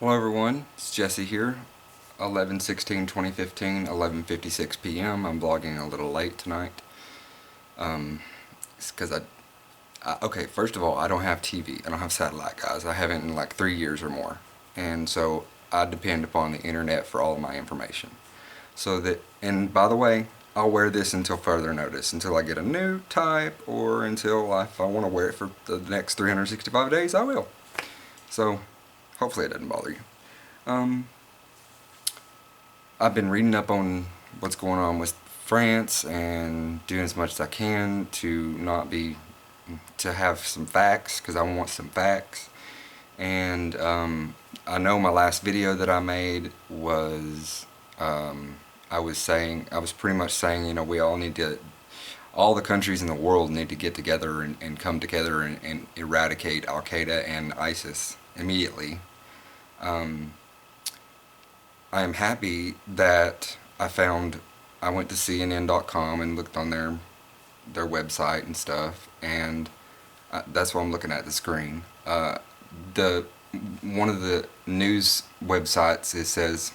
Hello everyone, it's Jesse here. 11/16/2015, 11:56 p.m. I'm vlogging a little late tonight. It's because okay, first of all, I don't have TV. I don't have satellite, guys. I haven't in like 3 years or more. And so I depend upon the internet for all of my information. And by the way, I'll wear this until further notice, until I get a new type, or until if I want to wear it for the next 365 days, I will. So hopefully it doesn't bother you. I've been reading up on what's going on with France and doing as much as I can to have some facts, because I want some facts. And I know my last video that I made was I was pretty much saying, we all the countries in the world need to get together and come together and eradicate Al Qaeda and ISIS immediately. I am happy that I went to CNN.com and looked on their website and stuff, and that's what I'm looking at the screen. One of the news websites, it says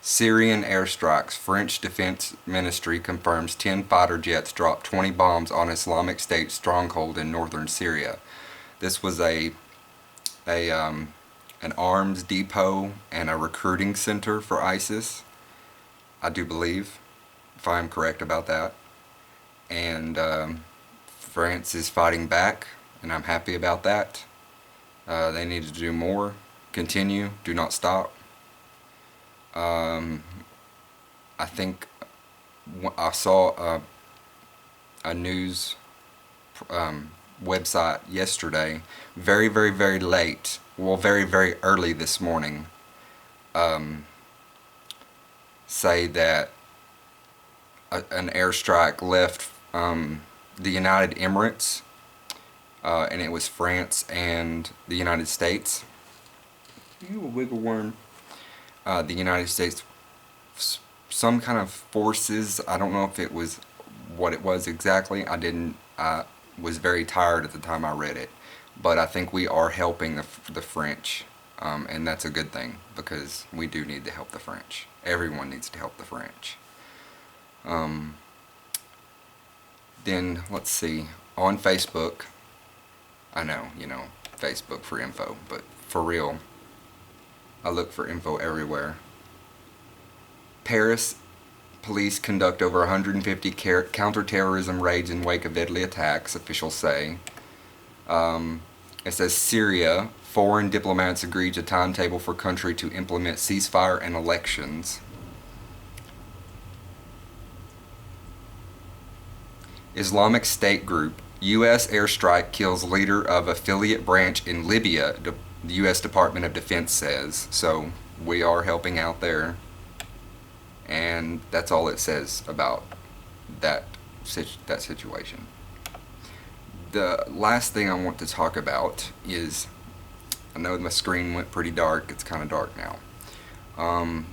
Syrian airstrikes. French Defense Ministry confirms 10 fighter jets dropped 20 bombs on Islamic State stronghold in northern Syria. This was an arms depot and a recruiting center for ISIS, I do believe, if I'm correct about that. And France is fighting back, and I'm happy about that. They need to do more, continue, do not stop. I think I saw a news website yesterday, very, very, very late, well, very, very early this morning, say that an airstrike left the United Emirates, and it was France and the United States. You a wiggle worm. The United States, some kind of forces, I don't know if it was what it was exactly. I was very tired at the time I read it, but I think we are helping the French, and that's a good thing, because we do need to help the French. Everyone needs to help the French. Then let's see, on Facebook, I know, Facebook for info, but for real, I look for info everywhere. Paris police conduct over 150 counterterrorism raids in wake of deadly attacks, officials say. It says Syria, foreign diplomats agreed to timetable for country to implement ceasefire and elections. Islamic State group, U.S. airstrike kills leader of affiliate branch in Libya, the U.S. Department of Defense says. So we are helping out there. And that's all it says about that situation. The last thing I want to talk about is, I know my screen went pretty dark, it's kind of dark now.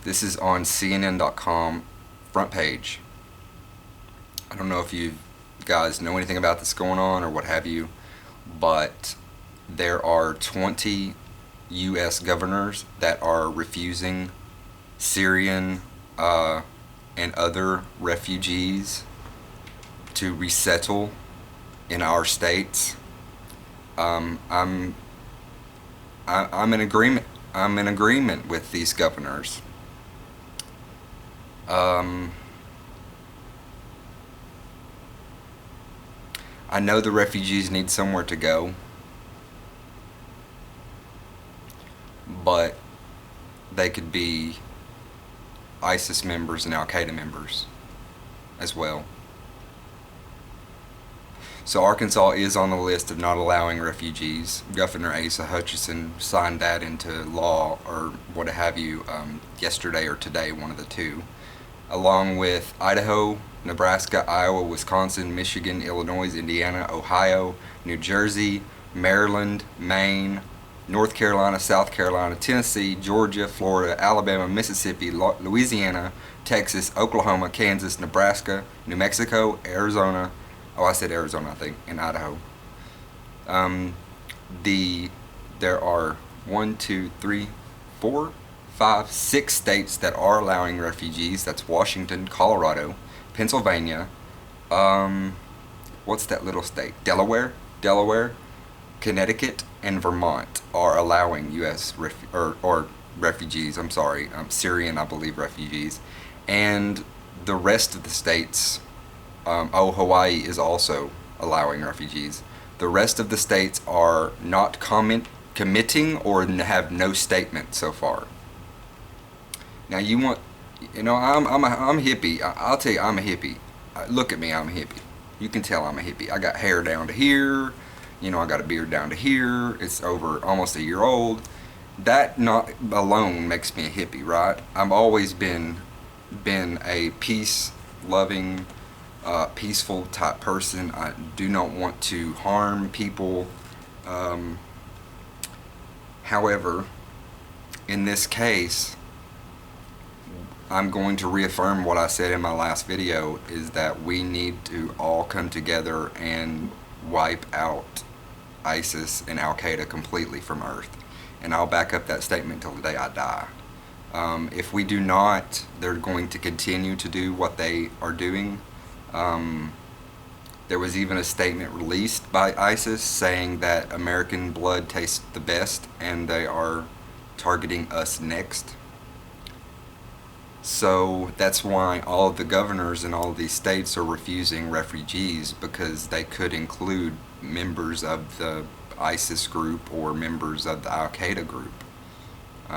This is on CNN.com front page. I don't know if you guys know anything about this going on or what have you, but there are 20 U.S. governors that are refusing Syrian and other refugees to resettle in our states. I'm in agreement. I'm in agreement with these governors. I know the refugees need somewhere to go, but they could be ISIS members and Al Qaeda members as well. So Arkansas is on the list of not allowing refugees. Governor Asa Hutchinson signed that into law, or what have you, yesterday or today, one of the two, along with Idaho, Nebraska, Iowa, Wisconsin, Michigan, Illinois, Indiana, Ohio, New Jersey, Maryland, Maine, North Carolina, South Carolina, Tennessee, Georgia, Florida, Alabama, Mississippi, Louisiana, Texas, Oklahoma, Kansas, Nebraska, New Mexico, Arizona. Oh, I said Arizona, I think, and Idaho. There are 1, 2, 3, 4, 5, 6 states that are allowing refugees. That's Washington, Colorado, Pennsylvania, what's that little state? Delaware, Connecticut, and Vermont are allowing U.S. or refugees. I'm sorry, Syrian, I believe, refugees, and the rest of the states. Hawaii is also allowing refugees. The rest of the states are not committing or have no statement so far. Now I'm a hippie. I'll tell you, I'm a hippie. Look at me, I'm a hippie. You can tell I'm a hippie. I got hair down to here. I got a beard down to here. It's over almost a year old. That not alone makes me a hippie, right? I've always been a peace-loving, peaceful type person. I do not want to harm people. However, in this case, I'm going to reaffirm what I said in my last video, is that we need to all come together and wipe out ISIS and Al-Qaeda completely from Earth. And I'll back up that statement till the day I die. If we do not, they're going to continue to do what they are doing. There was even a statement released by ISIS saying that American blood tastes the best and they are targeting us next. So that's why all of the governors in all of these states are refusing refugees, because they could include members of the ISIS group or members of the Al-Qaeda group.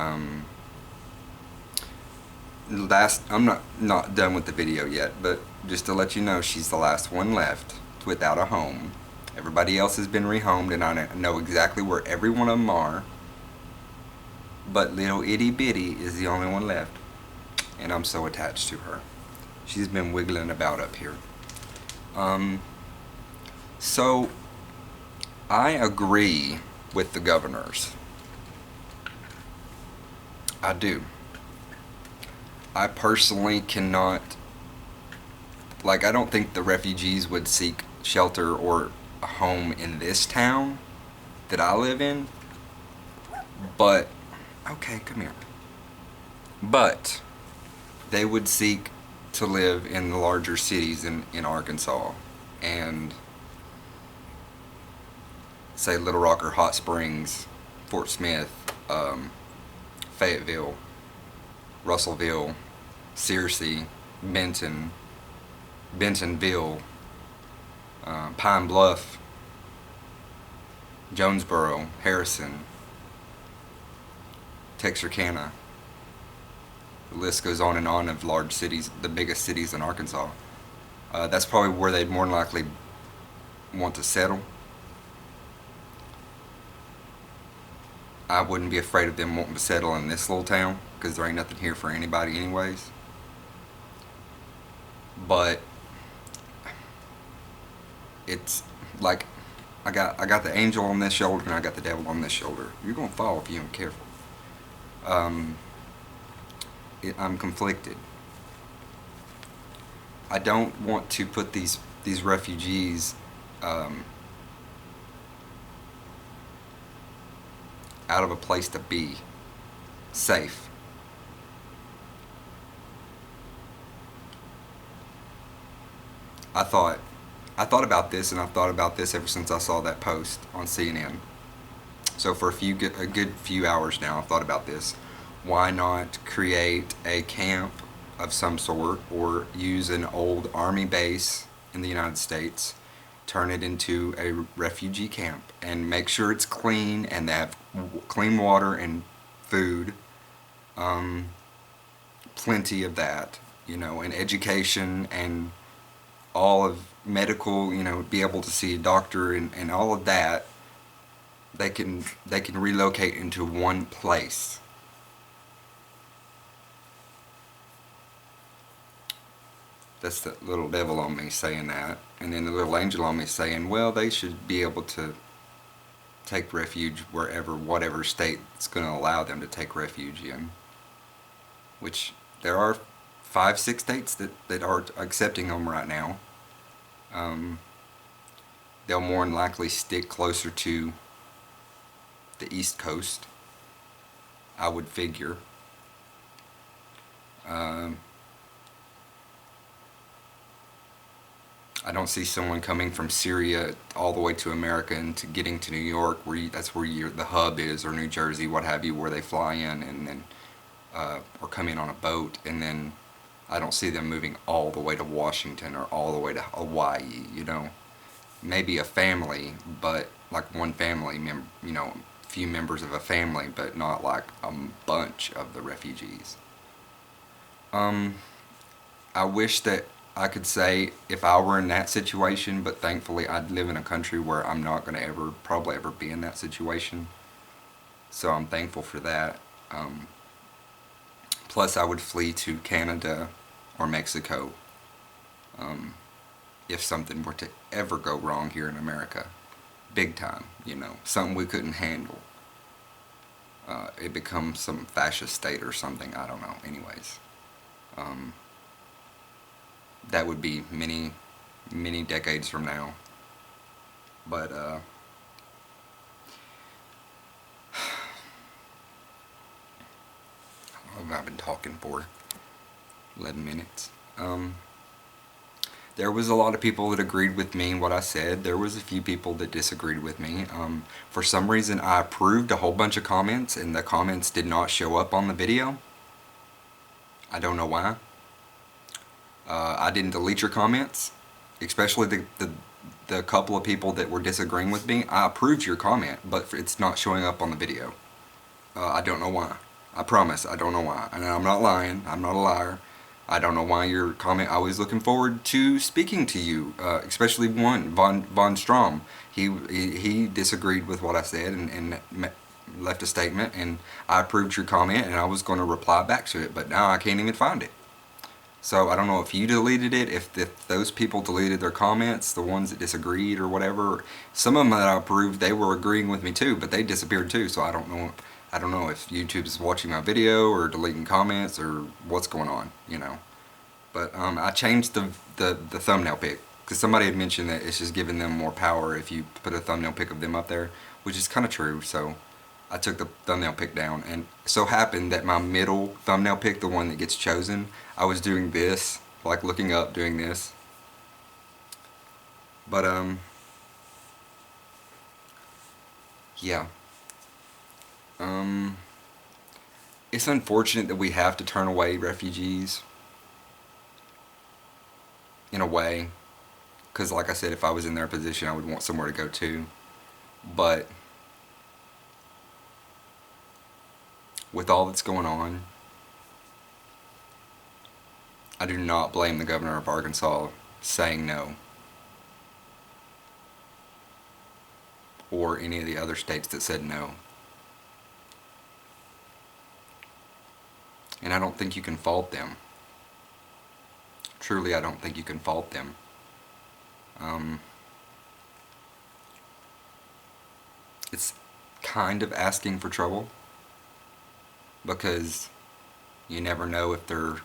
I'm not done with the video yet, but just to let you know, she's the last one left without a home. Everybody else has been rehomed, and I know exactly where every one of them are. But little Iddy Biddy is the only one left, and I'm so attached to her. She's been wiggling about up here. So I agree with the governors. I do. I personally cannot, I don't think the refugees would seek shelter or a home in this town that I live in. But, okay, come here. But they would seek to live in the larger cities in Arkansas, and say Little Rock or Hot Springs, Fort Smith, Fayetteville, Russellville, Searcy, Bentonville, Pine Bluff, Jonesboro, Harrison, Texarkana. The list goes on and on of large cities, the biggest cities in Arkansas. That's probably where they'd more than likely want to settle. I wouldn't be afraid of them wanting to settle in this little town, because there ain't nothing here for anybody anyways. But it's like I got the angel on this shoulder and I got the devil on this shoulder. You're gonna fall if you ain't careful. I'm conflicted. I don't want to put these refugees out of a place to be safe. I thought about this, and I've thought about this ever since I saw that post on CNN. So for a good few hours now, I've thought about this. Why not create a camp of some sort, or use an old army base in the United States, turn it into a refugee camp, and make sure it's clean and they have clean water and food, plenty of that, and education and all of medical, be able to see a doctor and all of that. They can relocate into one place. That's the little devil on me saying that. And then the little angel on me saying, well, they should be able to take refuge whatever state is going to allow them to take refuge in. Which there are 5-6 states that are accepting them right now. They'll more than likely stick closer to the East Coast. I would figure. Um, I don't see someone coming from Syria all the way to America and to getting to New York, that's where the hub is, or New Jersey, what have you, where they fly in and then or come in on a boat, and then I don't see them moving all the way to Washington or all the way to Hawaii. Maybe a family, but like one family few members of a family, but not like a bunch of the refugees. Um, I wish that I could say if I were in that situation, but thankfully I live in a country where I'm not going to probably ever be in that situation. So I'm thankful for that. Plus, I would flee to Canada or Mexico if something were to ever go wrong here in America. Big time, something we couldn't handle. It becomes some fascist state or something, I don't know. Anyways, um, that would be many, many decades from now. But I've been talking for 11 minutes. There was a lot of people that agreed with me in what I said. There was a few people that disagreed with me. For some reason, I approved a whole bunch of comments, and the comments did not show up on the video. I don't know why. I didn't delete your comments, especially the couple of people that were disagreeing with me. I approved your comment, but it's not showing up on the video. I don't know why. I promise, I don't know why. And I'm not lying. I'm not a liar. I don't know why your comment. I was looking forward to speaking to you, especially one, Von Strom. He disagreed with what I said and left a statement, and I approved your comment, and I was going to reply back to it, but now I can't even find it. So I don't know if you deleted it, if those people deleted their comments, the ones that disagreed or whatever. Some of them that I approved, they were agreeing with me too, but they disappeared too. So I don't know. I don't know if YouTube is watching my video or deleting comments or what's going on. But I changed the thumbnail pic because somebody had mentioned that it's just giving them more power if you put a thumbnail pic of them up there, which is kind of true. So I took the thumbnail pic down, and it so happened that my middle thumbnail pic, the one that gets chosen, I was doing this, like looking up, doing this. But yeah. It's unfortunate that we have to turn away refugees in a way, because like I said, if I was in their position, I would want somewhere to go to. But with all that's going on, I do not blame the governor of Arkansas saying no, or any of the other states that said no. And I don't think you can fault them. Truly, I don't think you can fault them. It's kind of asking for trouble, because you never know if they're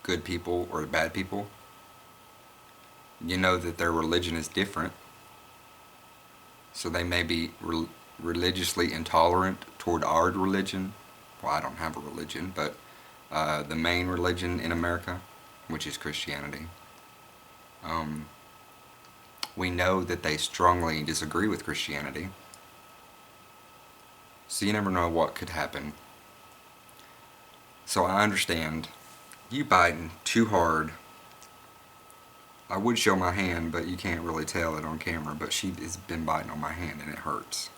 good people or bad people. You know that their religion is different, so they may be religiously intolerant toward our religion. Well, I don't have a religion, but the main religion in America, which is Christianity. We know that they strongly disagree with Christianity, so you never know what could happen. So I understand you biting too hard. I would show my hand, but you can't really tell it on camera, but she has been biting on my hand and it hurts.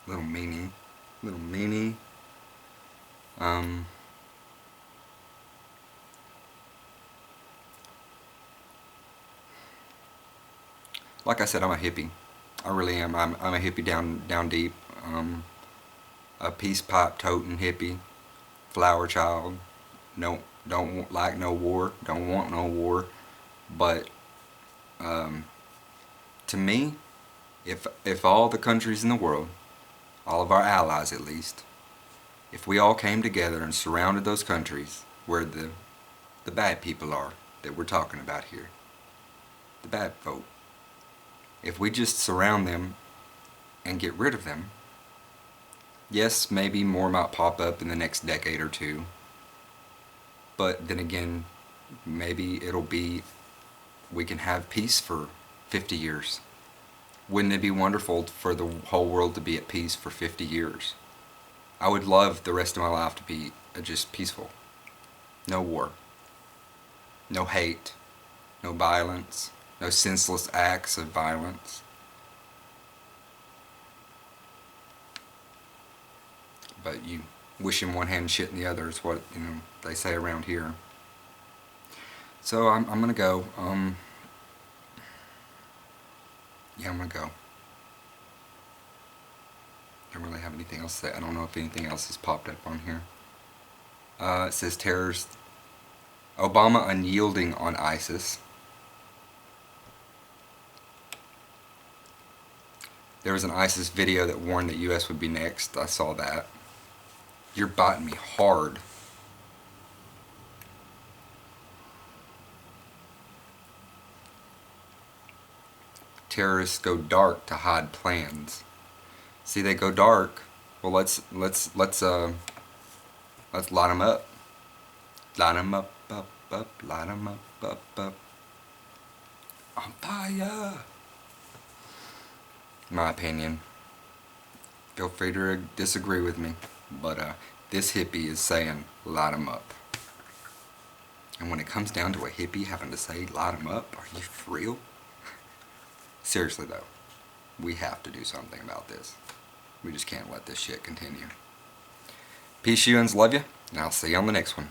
Little meanie. Little meanie. Like I said, I'm a hippie. I really am. I'm a hippie down deep. A peace pipe toting hippie. Flower child. No, don't like no war. Don't want no war. But to me, if all the countries in the world, all of our allies at least, if we all came together and surrounded those countries where the bad people are that we're talking about here, the bad folk, if we just surround them and get rid of them, Yes, maybe more might pop up in the next decade or two. But then again, maybe we can have peace for 50 years. Wouldn't it be wonderful for the whole world to be at peace for 50 years? I would love the rest of my life to be just peaceful. No war. No hate. No violence. No senseless acts of violence. But you wish in one hand and shit in the other is what, they say around here. So I'm gonna go. Yeah, I'm gonna go. Don't really have anything else to say. I don't know if anything else has popped up on here. It says terrorist Obama unyielding on ISIS. There was an ISIS video that warned that U.S. would be next. I saw that. You're biting me hard. Terrorists go dark to hide plans. See, they go dark. Well, let's light them up. Light them up, light them up. On fire. My opinion. Feel free to disagree with me, but this hippie is saying light them up. And when it comes down to a hippie having to say light them up, are you for real? Seriously though, we have to do something about this. We just can't let this shit continue. Peace, humans. Love you, and I'll see you on the next one.